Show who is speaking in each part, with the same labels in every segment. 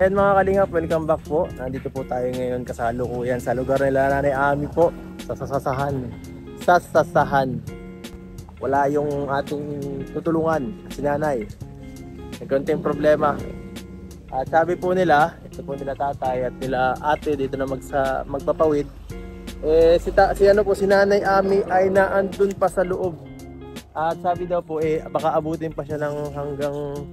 Speaker 1: And mga kalingap, welcome back po. Nandito po tayo ngayon kasalukuyan sa lugar nila Nanay Ami po, sa Sasahan. Sasahan. Wala yung ating tutulungan, si Nanay. May konting problema. At sabi po nila, ito po nila tatay at nila ate dito na magpapawid. Si Nanay Ami ay naandun pa sa loob. At sabi daw po baka abutin pa siya ng hanggang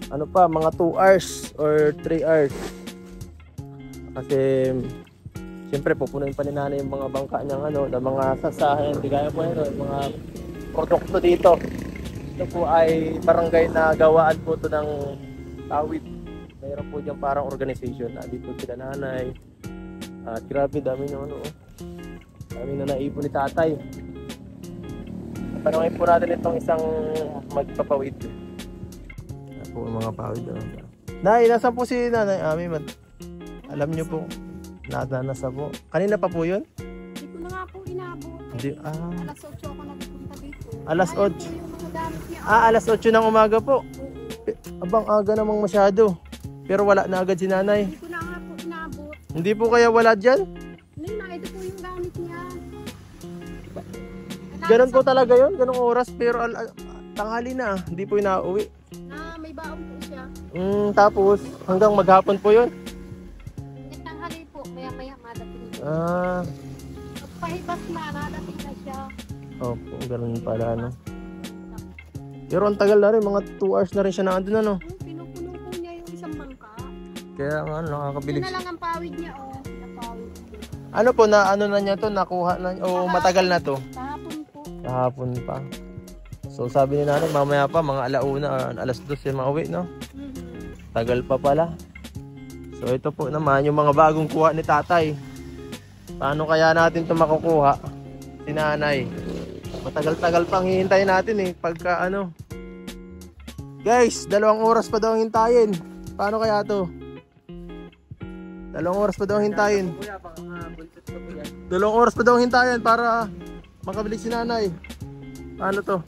Speaker 1: mga 2 hours or 3 hours. Kasi siyempre pupunuin pa ni Nanay yung mga bangka ng mga sasahan, hindi kaya po mga produkto dito. Ito po ay barangay na gawaan po ito ng Tawid. Mayroon po diyang parang organization. Dito sila Nanay. At grabe dami dami na naipon ni tatay. Tanungin po natin itong isang magpapawid. Po mga pawid. Nay, nasa po si Nanay Ami? Alam niyo po, nasa po. Kanina pa po yun?
Speaker 2: Hindi ko na nga po inabot. Alas 8 ako nagpunta dito.
Speaker 1: Alas 8? Alas 8 ng umaga po. Abang aga namang masyado. Pero wala na agad si Nanay.
Speaker 2: Hindi ko na nga po inabot.
Speaker 1: Hindi po kaya wala dyan?
Speaker 2: Hindi na, ito po yung gamit niya.
Speaker 1: Ganun po talaga yun? Ganong oras? Pero tanghali na, hindi po inauwi.
Speaker 2: May baon po siya.
Speaker 1: Tapos hanggang maghapon po yun?
Speaker 2: Tanghali po, maya madating. Pahibas na, nadating na siya.
Speaker 1: Opo, ganun pala Pero ang tagal na rin, mga 2 hours na rin siya naandun
Speaker 2: Pinupuno po niya yung isang bangka.
Speaker 1: Kaya nakakabilis.
Speaker 2: Ito na lang ang pawid niya, napawid.
Speaker 1: Ano po, na niya to, nakuha na, matagal na to?
Speaker 2: Kahapon po.
Speaker 1: Kahapon pa. So sabi ni Nanay, mamaya pa, mga alauna, alas 12 mauwi, no? Tagal pa pala. So ito po naman, yung mga bagong kuha ni tatay. Paano kaya natin ito makukuha? Si Nanay. Matagal-tagal pang hihintayin natin pagka Guys, 2 oras pa daw hintayin. Paano kaya to? 2 oras pa daw hintayin. 2 oras pa daw hintayin para makabalik si Nanay. Paano to?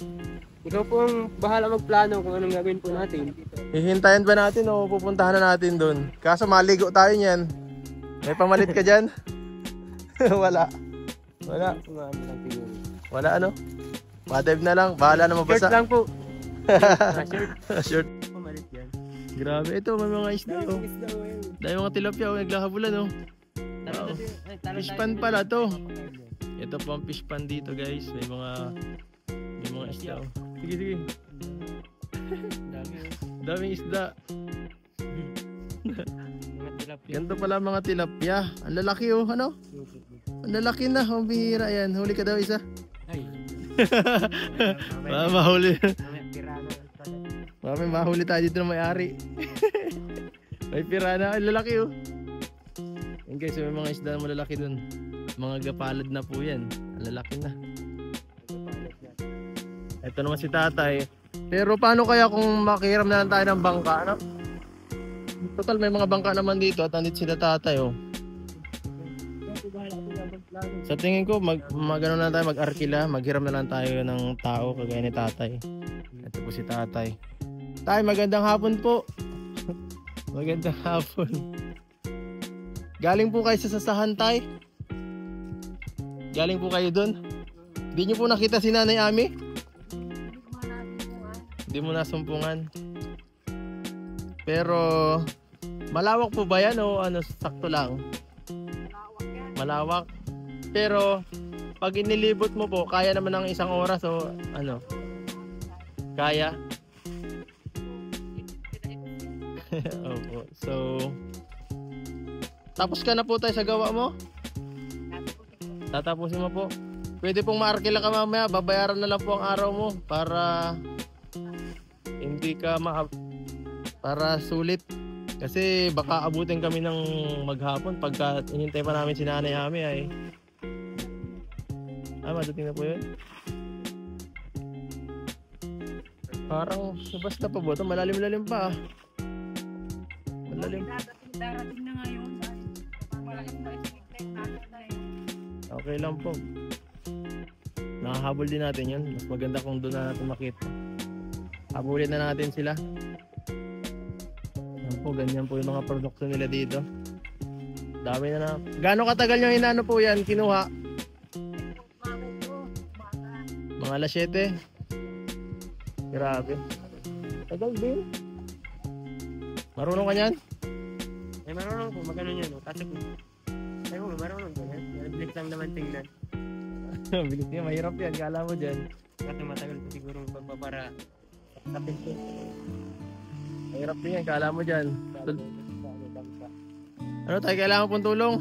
Speaker 3: Ikaw po ang bahala magplano kung anong gagawin po natin.
Speaker 1: Hihintayin ba natin o pupuntahan na natin doon? Kaso maligo tayo niyan. May pamalit ka dyan? Wala. Wala Madive na lang. Bahala na mabasa.
Speaker 3: Shirt lang po.
Speaker 1: Shirt.
Speaker 3: Pamalit yan.
Speaker 1: Grabe. Ito may mga isda. Dahil mga tilapia. Naglahabulan. Wow. Fish pan pala to. Ito po ang fish pan dito guys. May mga isda. Sige. Daming isda. Ganito pala mga tilapia. Ang lalaki Ang lalaki na. Ang bihira yan. Huli ka daw isa.
Speaker 3: Ay.
Speaker 1: Mahuli. Mahuli tayo dito ng may-ari. May pirana. Ang lalaki Yan guys. May mga isda na malalaki dun. Mga gapalad na po yan. Ang lalaki na. Ito naman si tatay. Pero paano kaya kung makihiram na lang tayo ng bangka, Total may mga bangka naman dito at nandito sila tatay Sa tingin ko magano na tayo, mag-arkila, maghiram na lang tayo ng tao kagaya ni tatay. Ito po si tatay. Tay, magandang hapon po. Magandang hapon. Galing po kayo sa Sasahan, tay? Galing po kayo dun? Hindi nyo po nakita si Nanay Ami? Hindi mo nasumpungan. Pero malawak po ba yan o sakto lang? Malawak. Pero pag inilibot mo po, kaya naman ng 1 oras o Kaya? Opo. So tapos ka na po tayo sa gawa mo? Tatapusin mo po. Pwede pong maarkila ka mamaya, babayaran na lang po ang araw mo para hindi ka para sulit. Kasi baka abutin kami ng maghapon pagka inintay pa namin si Nanay Ami madating na po yun. Parang basta pa ba ito? Malalim-lalim pa Malalim.
Speaker 2: Darating na ngayon.
Speaker 1: Okay lang po. Nakahabol din natin yun. Mas maganda kung doon na natin makita. Habulin na natin sila. po, ganyan po yung mga produkto nila dito. Dami na na. Gaano katagal yung inano po yan, kinuha? Mga alas 7. Grabe. Tagal din. Marunong ka niyan?
Speaker 3: Eh, marunong po, magano yan. Kasi po, ay po, marunong po yan. Bilis lang naman tingnan.
Speaker 1: Bilis niya, mahirap yan. Kala mo dyan.
Speaker 3: Kasi matagal po siguro pagpapara. Kapit po.
Speaker 1: Mahirap din yan. Kala mo dyan. Ano tayo, kailangan pong tulong?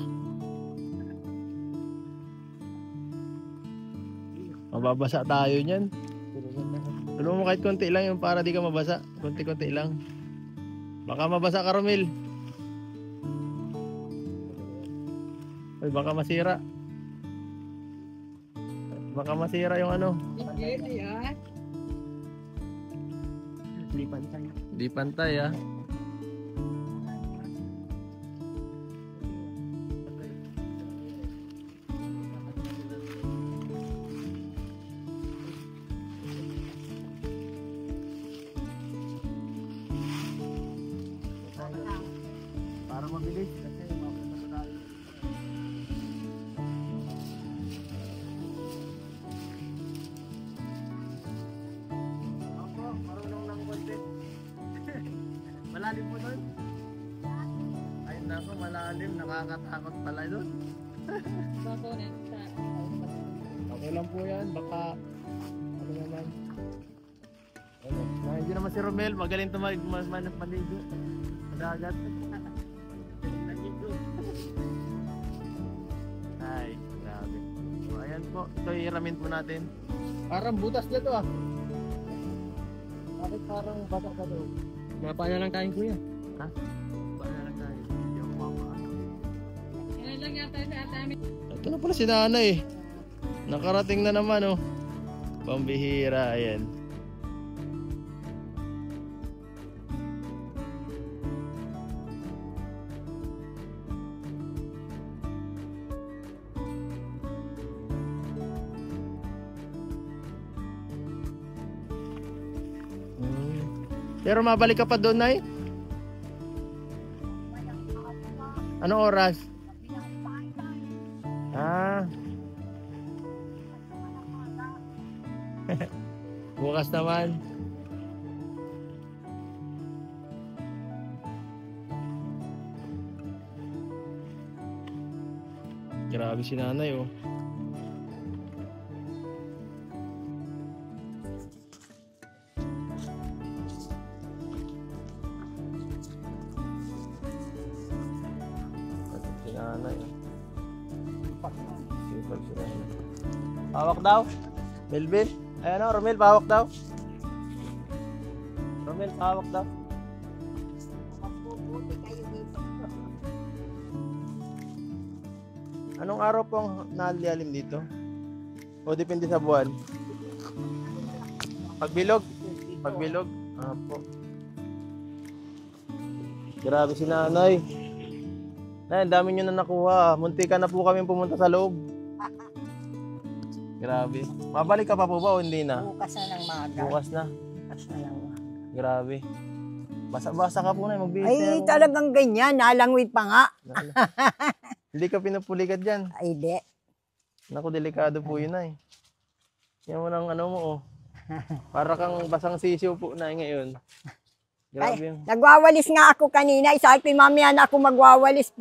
Speaker 1: Mababasa tayo niyan. Tulungan mo kahit konti lang yung para di ka mabasa. Konti-konti lang. Baka mabasa ka, Romel. Ay, baka masira. Baka masira yung ano.
Speaker 3: Hindi pantay.
Speaker 1: Di pantay ah. Para mabilis kasi mapunta tayo. Ako, marunong ng konti. Malalim po doon? Ay nako, malalim. Nakakatakot pala doon. Okay lang po yan. Baka ano naman. Hindi naman si Romel. Magaling maligo. Dagat. Ay, grabe. So, ayan po. Ito iramin po natin. Parang butas na to ah. Bakit parang basa ka doon?
Speaker 3: Mapa na lang kain kuya.
Speaker 1: Ha? Paano lang tayo? Hindi ako mapaan. Ito na pala si nanay. Nakarating na naman oh. Pambihira. Ayan. Pero mabalik ka pa doon, Nay? Anong oras? Ah. Bukas naman. Grabe si nanay, oh. Pawak daw? Melvin? Ayan o, Romel, pawak daw? Romel, pawak daw? Anong araw pong nalialim dito? O depende sa buwan? Pagbilog? Pagbilog? Apo. Grabe si nanay. Nay, ang dami nyo na nakuha. Munti ka na po kami pumunta sa loob. Grabe. Mabalik ka pa po ba o hindi na?
Speaker 2: Bukas na ng maga.
Speaker 1: Bukas na.
Speaker 2: Bukas na ng maga.
Speaker 1: Grabe. Basa-basa ka po na. Magbihis
Speaker 2: Ay,
Speaker 1: na ako.
Speaker 2: talagang ganyan. Nalangwit pa nga.
Speaker 1: Hindi ka pinupulikat dyan.
Speaker 2: Ay, di.
Speaker 1: Naku, delikado po yun ay. Yan mo ng ano mo oh. Para kang basang sisiw po na ngayon. Grabe yun.
Speaker 2: Nagwawalis nga ako kanina. Sabi ko, mamaya na ako magwawalis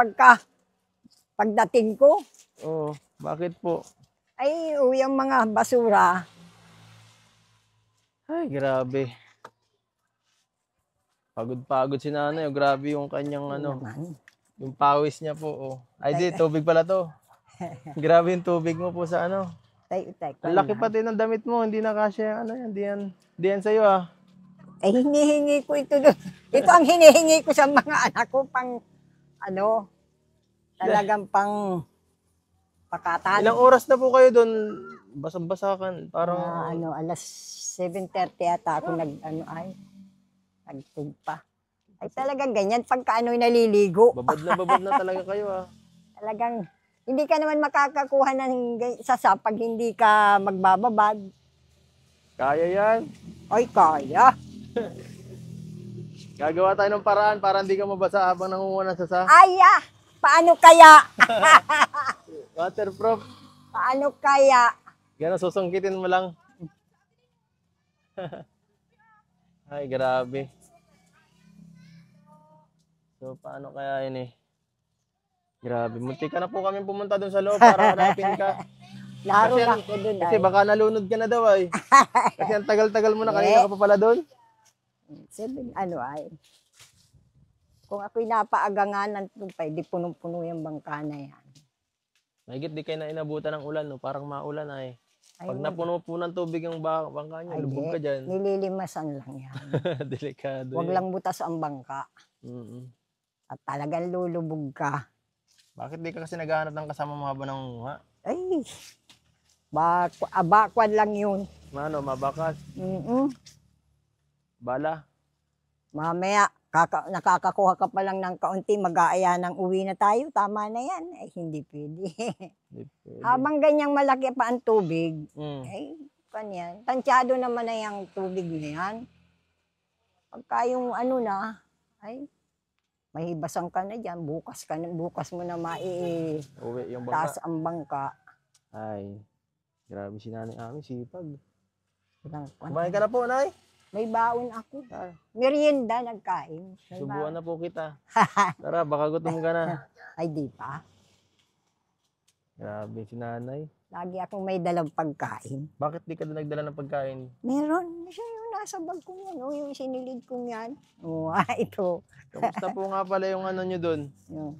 Speaker 2: pagdating ko.
Speaker 1: Oo. Bakit po?
Speaker 2: Ay, yung mga basura.
Speaker 1: Ay, grabe. Pagod-pagod si nanay. Oh. Grabe yung kanyang ano.
Speaker 2: Naman.
Speaker 1: Yung pawis niya po. Oh. Ay, di. Tubig pala to. Grabe yung tubig mo po sa ano.
Speaker 2: Tay.
Speaker 1: Ang laki pati ng damit mo. Hindi na kasya. Ano yan. Di yan sa'yo ah.
Speaker 2: Ay, hinihingi ko ito doon. Ito ang hinihingi ko sa mga anak ko pang, ano, talagang pang pakatan.
Speaker 1: Ilang oras na po kayo doon? Basang-basakan. Parang
Speaker 2: ano, alas 7:30 ata ako nagtugpa. Ay, talagang ganyan. Pagka ano'y naliligo.
Speaker 1: babad na talaga kayo ah.
Speaker 2: Talagang, hindi ka naman makakakuha ng sasa pag hindi ka magbababad.
Speaker 1: Kaya yan.
Speaker 2: Ay, kaya.
Speaker 1: Gagawa tayo ng paraan para hindi ka mabasa habang nangunguha ng sasa.
Speaker 2: Aya! Paano kaya?
Speaker 1: Waterproof.
Speaker 2: Paano kaya?
Speaker 1: Gano'n, susungkitin mo lang. Ay, grabe. So, paano kaya yun eh? Grabe, munti ka na po kami pumunta doon sa loob para hanapin ka.
Speaker 2: Laro
Speaker 1: Kasi,
Speaker 2: na ako doon
Speaker 1: Kasi
Speaker 2: ay.
Speaker 1: baka nalunod ka na daw ay. Kasi ang tagal-tagal mo na, kanina ka pa pala doon.
Speaker 2: Ano ay. Kung ako'y napaagangan ng tumpay, di punong-puno yung bangka na yan.
Speaker 1: Mahigit di kayo na inabutan ng ulan, no? Parang maulan ay.
Speaker 2: Ay,
Speaker 1: Pag napuno po ng tubig ang bangka nyo,
Speaker 2: ay,
Speaker 1: lubog ka dyan.
Speaker 2: nililimasan lang yan.
Speaker 1: Delikado
Speaker 2: Huwag
Speaker 1: yan.
Speaker 2: lang butas ang bangka.
Speaker 1: Mm-mm.
Speaker 2: At talagang lulubog ka.
Speaker 1: Bakit di ka kasi naghahanap ng kasama mo habang nangunguha?
Speaker 2: Ay, bakwan lang yun.
Speaker 1: Ano, mabakas, bala.
Speaker 2: Mamaya, nakakakuha ka pa lang ng kaunti, mag-aaya ng uwi na tayo, tama na yan. Ay, hindi pwede.
Speaker 1: Di pwede.
Speaker 2: Habang ganyang malaki pa ang tubig,
Speaker 1: Mm.
Speaker 2: ay, kanyan. Tansyado naman na yung tubig na yan. Pagka yung ano na, ay, mahibasan ka na dyan, bukas mo na
Speaker 1: Uwi yung
Speaker 2: taas
Speaker 1: bangka.
Speaker 2: ang bangka.
Speaker 1: Ay, grabe si Nanay Ami, sipag.
Speaker 2: Kumain
Speaker 1: Kumain ka na po, Nay.
Speaker 2: May baon ako.
Speaker 1: Ah,
Speaker 2: Merienda, nagkain. May
Speaker 1: subuan
Speaker 2: baon.
Speaker 1: na po kita. Tara, baka gutom ka na.
Speaker 2: Ay, di pa.
Speaker 1: Grabe si Nanay.
Speaker 2: Lagi akong may dalang pagkain.
Speaker 1: Bakit di ka nagdala ng pagkain?
Speaker 2: Meron. Siya yung nasa bag ko yan. Oh, yung sinilid kong yan. Oh, ito.
Speaker 1: Kamusta po nga pala yung ano nyo doon?
Speaker 2: Yan.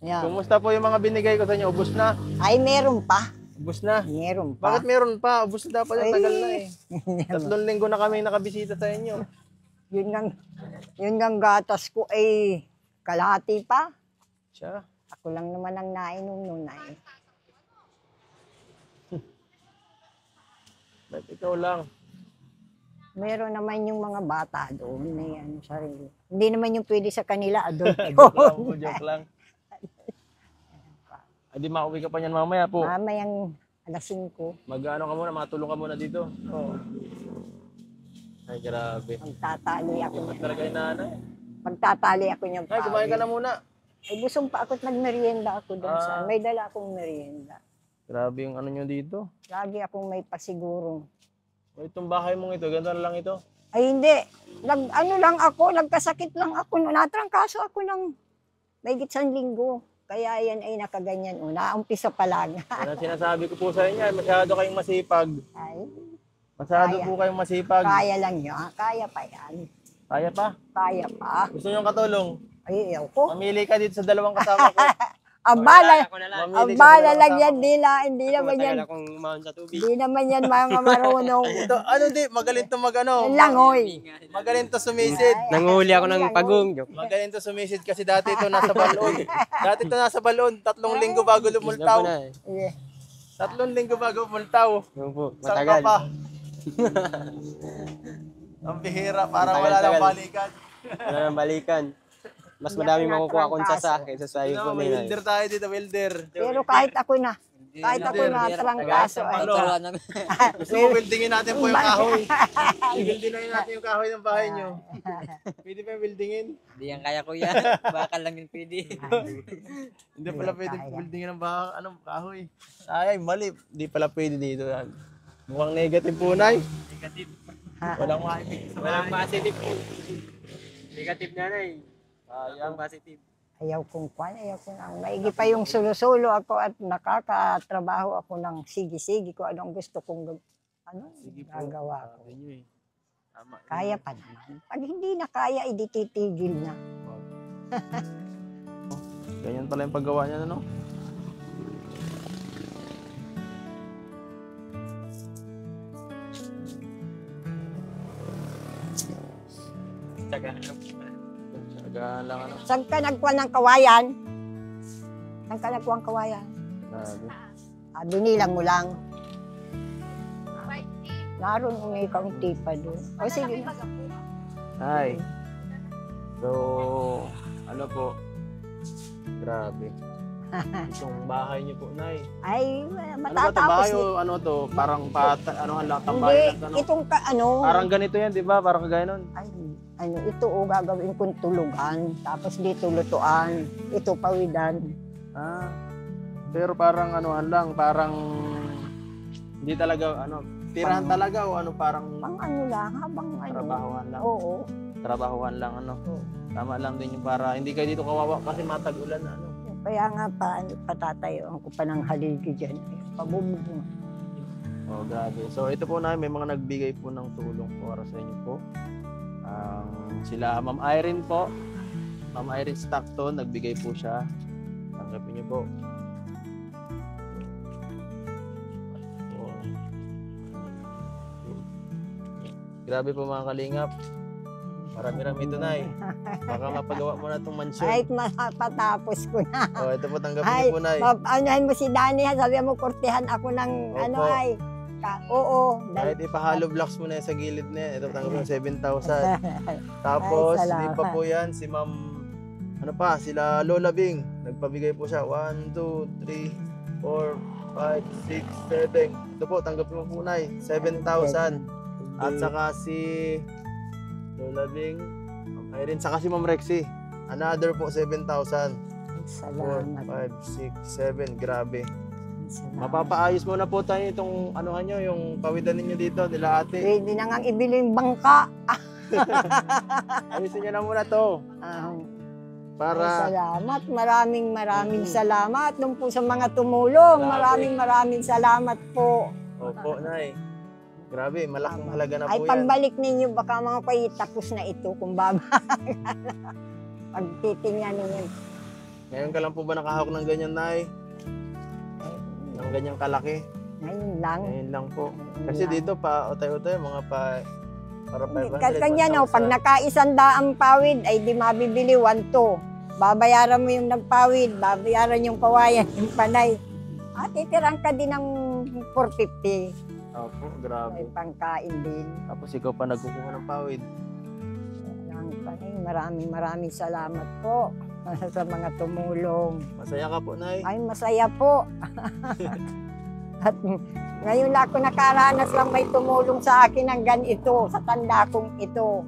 Speaker 2: Yan.
Speaker 1: Kumusta po yung mga binigay ko sa inyo? Ubus na?
Speaker 2: Ay, meron pa.
Speaker 1: Ubus na?
Speaker 2: Meron pa.
Speaker 1: Bakit meron pa? Ubus na dapat yung
Speaker 2: Ay.
Speaker 1: tagal na eh. 3 linggo na kami nakabisita sa inyo.
Speaker 2: Yun nga gatas ko ay kalahati pa.
Speaker 1: Siya.
Speaker 2: Ako lang naman ang nainom nun ay.
Speaker 1: Ba't ikaw lang?
Speaker 2: Meron naman yung mga bata doon na yan, sarili. Hindi naman yung pwede sa kanila, adult
Speaker 1: Joke lang po,
Speaker 2: yun.
Speaker 1: joke lang. Ay, di mauwi ka pa niyan mamaya po.
Speaker 2: Mamayang alas 5,
Speaker 1: Mag-ano ka muna, matulong ka muna dito. Oo. Ay, grabe.
Speaker 2: magtatali ako.
Speaker 1: Ba't talaga yung nanay?
Speaker 2: Magtatali ako niyang
Speaker 1: Ay, kumain ka na muna.
Speaker 2: Ay, busong pa ako at nagmerienda ako doon sa.
Speaker 1: Ah.
Speaker 2: May dala akong merienda.
Speaker 1: Grabe yung ano nyo dito.
Speaker 2: Lagi akong may pasigurong.
Speaker 1: O, itong bahay mong ito, ganda na lang ito.
Speaker 2: Ay, hindi. Nagkasakit lang ako. Natrangkaso ako ng may 1 linggo. Kaya yan ay nakaganyan. Naumpisa pa lang.
Speaker 1: Yan ang sinasabi ko po sa inyo, masyado kayong masipag.
Speaker 2: Ay,
Speaker 1: Masyado
Speaker 2: Kaya.
Speaker 1: po kayong masipag.
Speaker 2: kaya lang yan. Kaya pa yan.
Speaker 1: Kaya pa.
Speaker 2: Kaya pa.
Speaker 1: Gusto nyo katulong?
Speaker 2: Ay, ayaw ko.
Speaker 1: Mamili ka dito sa 2 kasama ko.
Speaker 2: Abala,
Speaker 3: Ako na lang.
Speaker 1: Mamili ka sa
Speaker 2: abala
Speaker 1: dalawang
Speaker 2: lang
Speaker 1: kasama
Speaker 2: yan. Hindi naman yan.
Speaker 3: Matagal akong umahon sa tubig.
Speaker 2: Hindi naman yan mga marunong.
Speaker 1: Ito, ano di, magaling to mag-ano.
Speaker 2: Yan lang, hoy.
Speaker 1: Magaling to sumisid.
Speaker 3: Nanguhuli ako ng
Speaker 2: Yan,
Speaker 3: pagong. Joke.
Speaker 1: Magaling to sumisid kasi dati ito nasa balon. Dati ito nasa balon, 3 linggo bago lumultaw.
Speaker 3: Na, eh.
Speaker 1: 3 linggo bago lumultaw.
Speaker 3: Yung po,
Speaker 1: Saan ka
Speaker 3: matagal.
Speaker 1: pa? Ang bihira, parang wala lang
Speaker 3: Tagal.
Speaker 1: balikan.
Speaker 3: Wala nang balikan. Mas
Speaker 2: Hindi
Speaker 3: madami
Speaker 2: ako
Speaker 3: makukuha kung
Speaker 2: natrangkaso.
Speaker 3: sasa kaysa sa iyo po
Speaker 1: May
Speaker 3: nila.
Speaker 1: welder tayo dito, welder.
Speaker 2: Pero kahit ako na trangkaso ay.
Speaker 1: Ano? Gusto mo buildingin natin po yung kahoy. I-buildingin natin yung kahoy ng bahay nyo. Pwede pa yung buildingin?
Speaker 4: Hindi yan kaya kuya. Bakal lang yung pwede.
Speaker 1: Hindi pala pwede buildingin ng kahoy. Ay, mali. Hindi pala pwede dito. Mukhang negative po, Nay.
Speaker 3: Negative.
Speaker 1: Walang maibig sa
Speaker 3: Walang
Speaker 1: bahay.
Speaker 3: positive po. Negative na na eh. Walang positive.
Speaker 2: Ayaw kong maigi pa yung sulo-sulo ako at nakakatrabaho ako ng sige-sige ko anong gusto kong gagawa ko.
Speaker 1: Sabi nyo eh. Tama.
Speaker 2: Kaya pa naman. Pag hindi na kaya, hindi titigil na.
Speaker 1: Ganyan pala yung paggawa niya, no?
Speaker 3: Tsaga.
Speaker 1: Sagahan lang, ano?
Speaker 2: Saan ka nagkuha ng kawayan? Saan ka nagkuha ng kawayan?
Speaker 1: Grabe.
Speaker 2: Binilang mo lang. Naroon may kaunti pa doon. O sige na.
Speaker 1: Hi. So, ano po? Grabe. Itong bahay niyo po, Nay.
Speaker 2: Ay,
Speaker 1: Ano ba ito?
Speaker 2: matatapos
Speaker 1: Bahay
Speaker 2: na.
Speaker 1: o ano to? Parang ano ang lang
Speaker 2: Hindi,
Speaker 1: bahay? Ano?
Speaker 2: itong
Speaker 1: Parang ganito yan, di ba? Parang kagaya nun.
Speaker 2: Ay, ano, ito gagawin kong tulugan. Tapos dito lutuan. Ito pawidan.
Speaker 1: Ah, pero parang anuhan lang, parang hindi talaga, tirahan talaga o parang
Speaker 2: Pang ano lang, habang ano.
Speaker 1: trabahohan lang.
Speaker 2: Oo.
Speaker 1: Trabahohan lang,
Speaker 2: Oo.
Speaker 1: Tama lang din yung para hindi kayo dito kawawa kasi matag-ulan na,
Speaker 2: Kaya nga patatayuan ko pa ng haligi dyan. Pabubog mo.
Speaker 1: Oh, grabe. So, ito po na, may mga nagbigay po ng tulong para sa inyo po. Sila, Ma'am Irene po. Ma'am Irene Stockton, nagbigay po siya. Tanggapin niyo po. Oh. Grabe po mga kalingap. Marami-rami ito na Baka mapagawa mo na itong mansyon.
Speaker 2: Ay, patapos ko na.
Speaker 1: Oh, ito po, tanggapin
Speaker 2: Ay,
Speaker 1: niyo po na
Speaker 2: anuhan mo si Dani, sabi mo, kurtihan ako ng
Speaker 1: Opo.
Speaker 2: ano ay. Oo.
Speaker 1: Kahit ipahalo blocks mo na yan sa gilid na yan. Ito, tanggapin mo 7,000. Tapos,
Speaker 2: Ay,
Speaker 1: hindi pa
Speaker 2: salamat.
Speaker 1: po yan, si Ma'am, sila Lola Bing. Nagpabigay po siya. 1, 2, 3, 4, 5, 6, 7. Ito po, tanggapin mo po na 7,000. At saka si Lola Bing, Ma'am Irene, saka si Ma'am Rexy. Another po, 7,000. 4,
Speaker 2: Salamat.
Speaker 1: 5, 6, 7. Grabe.
Speaker 2: Salamat.
Speaker 1: Mapapaayos muna po tayo itong anuhan nyo, yung pawidan ninyo dito, nila ate.
Speaker 2: Pwede na nga ibili yung bangka.
Speaker 1: Ayusin nyo na muna to.
Speaker 2: Ay,
Speaker 1: Para
Speaker 2: salamat. Maraming salamat dun po sa mga tumulong.
Speaker 1: Grabe.
Speaker 2: Maraming salamat po.
Speaker 1: Opo, Nay. Grabe, malaking halaga na
Speaker 2: Ay,
Speaker 1: po yan.
Speaker 2: pagbalik ninyo, baka mga kayo tapos na ito kung baba. Pag titingnan ninyo.
Speaker 1: Ngayon ka lang po ba nakahawak ng ganyan, Nay? Ng ganyang kalaki?
Speaker 2: Ngayon lang.
Speaker 1: Ngayon lang po.
Speaker 2: Ngayon
Speaker 1: Kasi
Speaker 2: lang.
Speaker 1: dito pa, otay-otay, mga para 500,
Speaker 2: Kanya no, pag
Speaker 1: 1,000.
Speaker 2: naka-100 pawid, ay di mabibili 1-2. Babayaran mo yung nagpawid, babayaran yung kawayan, yung panay. At titirang ka din ng 450.
Speaker 1: Opo,
Speaker 2: Ay,
Speaker 1: grabe.
Speaker 2: pangkain din.
Speaker 1: Tapos ikaw pa nagkukuha ng pawid.
Speaker 2: Ang panay, maraming salamat po sa mga tumulong.
Speaker 1: Masaya ka po, Nay.
Speaker 2: Ay, masaya po. At ngayon lang ako nakaranas lang may tumulong sa akin ng ganito, sa tanda kong ito.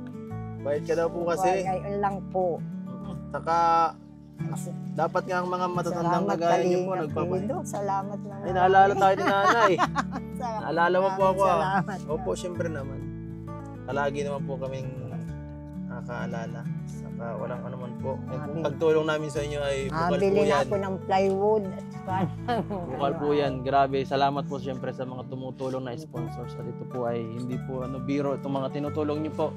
Speaker 1: Bayad ka daw po kasi.
Speaker 2: Ngayon lang po.
Speaker 1: Saka, dapat nga ang mga matatandang
Speaker 2: Salamat
Speaker 1: kagaya niyo po,
Speaker 2: Kalingap
Speaker 1: nagpapalit.
Speaker 2: Edo. Salamat na.
Speaker 1: Ay, naalala tayo ni Nanay.
Speaker 2: Salamat.
Speaker 1: Naalala mo po ako,
Speaker 2: Salamat.
Speaker 1: Opo, syempre naman. Palagi naman po kaming nakaalala. Saka walang anuman po. Yung pagtulong namin sa inyo ay bukal po
Speaker 2: Bili na
Speaker 1: yan.
Speaker 2: ako ng plywood. At
Speaker 1: Bukal po yan. Grabe. Salamat po syempre sa mga tumutulong na sponsors. At ito po ay hindi po biro itong mga tinutulong niyo po.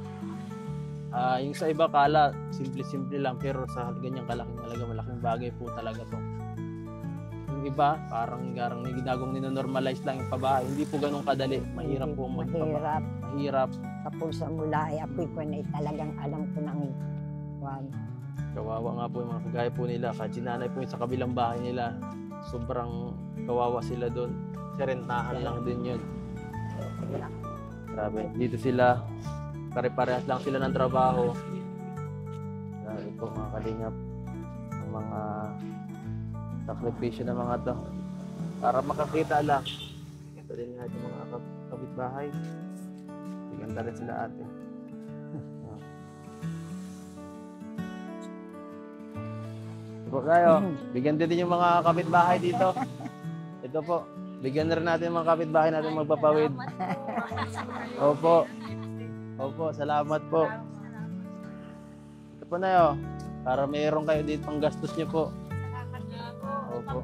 Speaker 1: Yung sa iba kala, simple-simple lang. Pero sa ganyang kalaking halaga, malaking bagay po talaga to. Yung iba, parang may ginagawang ninonormalize lang yung pabahay. Hindi po ganun kadali. Mahirap po
Speaker 2: Mahirap.
Speaker 1: Mahirap.
Speaker 2: Tapos sa mula ay ako'y ko na talagang alam ko ng
Speaker 1: Kawawa nga po yung mga kagaya po nila. Kahit sinanay po yung sa kabilang bahay nila, sobrang kawawa sila doon. Serentahan lang din yun. Grabe. Dito sila, pare-parehas lang sila ng trabaho. Grabe po mga kalingap. Ang mga sakripisyo ng mga to. Para makakita lang. Ito din nga yung mga kapitbahay. Ganda rin sila ate. Po tayo. Bigyan din yung mga kapitbahay dito. Ito po. Bigyan na rin natin yung mga kapitbahay natin magpapawid. Opo. Opo, salamat po. Ito po na yun. Para mayroon kayo dito pang gastos nyo po. Opo.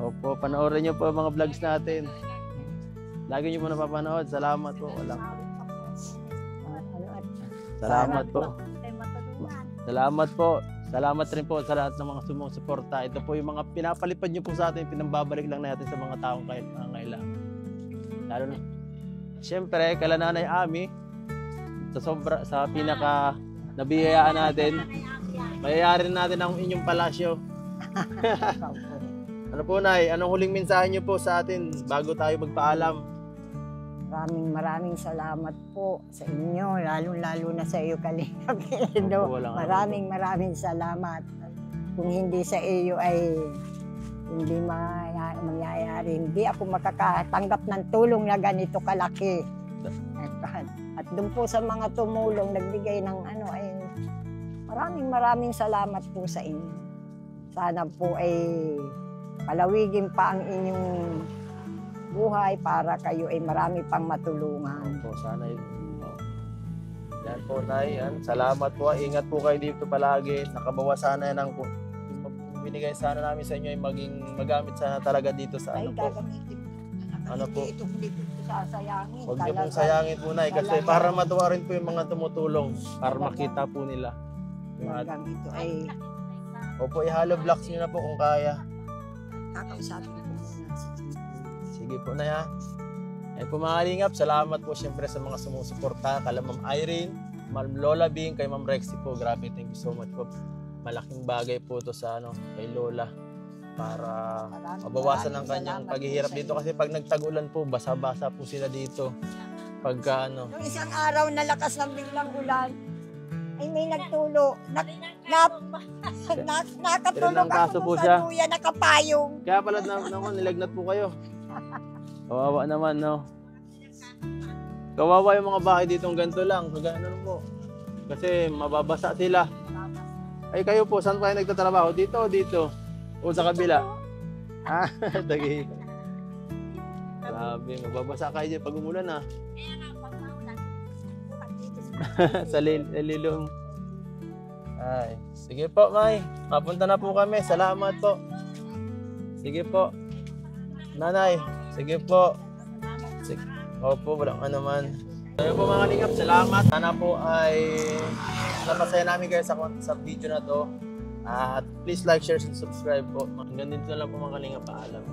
Speaker 1: Opo, panoorin nyo po ang mga vlogs natin. Lagi nyo po napapanood. Salamat po. Salamat po. Salamat po. Salamat rin po sa lahat ng mga sumusuporta. Ito po yung mga pinapalipad nyo po sa atin, pinambabalik lang natin sa mga taong kailangan. Lalo na, siyempre, kala Nanay Ami, sa pinaka nabiyayaan natin, mayayarin natin ang inyong palasyo. Ano po, Nay? Anong huling mensahe nyo po sa atin bago tayo magpaalam?
Speaker 2: Maraming salamat po sa inyo, lalo na sa iyo, Kalingap Edo.
Speaker 1: Opo, walang
Speaker 2: Maraming salamat. Kung hindi sa iyo ay hindi mangyayari. Hindi ako makakatanggap ng tulong na ganito kalaki. At doon po sa mga tumulong, nagbigay ng ano, ay maraming salamat po sa inyo. Sana po ay palawigin pa ang inyong buhay para kayo ay marami pang matulungan.
Speaker 1: Po, sana yun. Yan po, Nay. Yan. Salamat po. Ingat po kayo dito palagi. Nakabawa sana yan ang binigay sana namin sa inyo ay magamit sana talaga dito sa
Speaker 2: Ay,
Speaker 1: ano po.
Speaker 2: gagamitin po.
Speaker 1: Ano po?
Speaker 2: Ito hindi po sasayangin.
Speaker 1: Huwag niyo pong
Speaker 2: Talaga.
Speaker 1: sayangin po, Nay. Kasi
Speaker 2: Talaga.
Speaker 1: para matuwa rin po yung mga tumutulong. Para
Speaker 2: Talaga.
Speaker 1: makita po nila. Yung
Speaker 2: Talagang ito ay
Speaker 1: Opo, i-hollow blocks nyo na po kung kaya.
Speaker 2: kakausapin ko muna si Tito.
Speaker 1: Sige po na yan. Yan po mga kalingap, salamat po siyempre sa mga sumusuporta. Kala Ma'am Irene, Ma'am Lola Bing, kay Ma'am Rexy po. Grabe, thank you so much po. Malaking bagay po to sa kay Lola para mabawasan ang kanyang
Speaker 2: salamat
Speaker 1: paghihirap
Speaker 2: po sa
Speaker 1: dito kasi pag nagtag-ulan po, basa-basa po sila dito. Pagka
Speaker 2: Yung isang araw na lakas ng biglang ulan, ay may nagtulo. Nakatulog
Speaker 1: Pero ng kaso
Speaker 2: ako
Speaker 1: po
Speaker 2: doon
Speaker 1: siya.
Speaker 2: sa luya, nakapayong.
Speaker 1: Kaya pala nilagnat po kayo. Kawawa naman, no? Kawawa yung mga bahay dito ganito lang. Kagano po. Kasi mababasa sila. Ay kayo po, saan kayo nagtatrabaho? Dito o dito? O sa kabila? Ah, tagi. Grabe, mababasa kayo dyan pag umulan ah. Sa lilong. Ay, sige po, May. Mapunta na po kami. Salamat po. Sige po. Nanay, sige po. Sige. Opo, walang ano man. Ayun po mga kalingap, salamat. Sana po ay napasaya namin kayo sa video na to. At please like, share, and subscribe po. Hanggang dito na lang po mga kalingap. Paalam.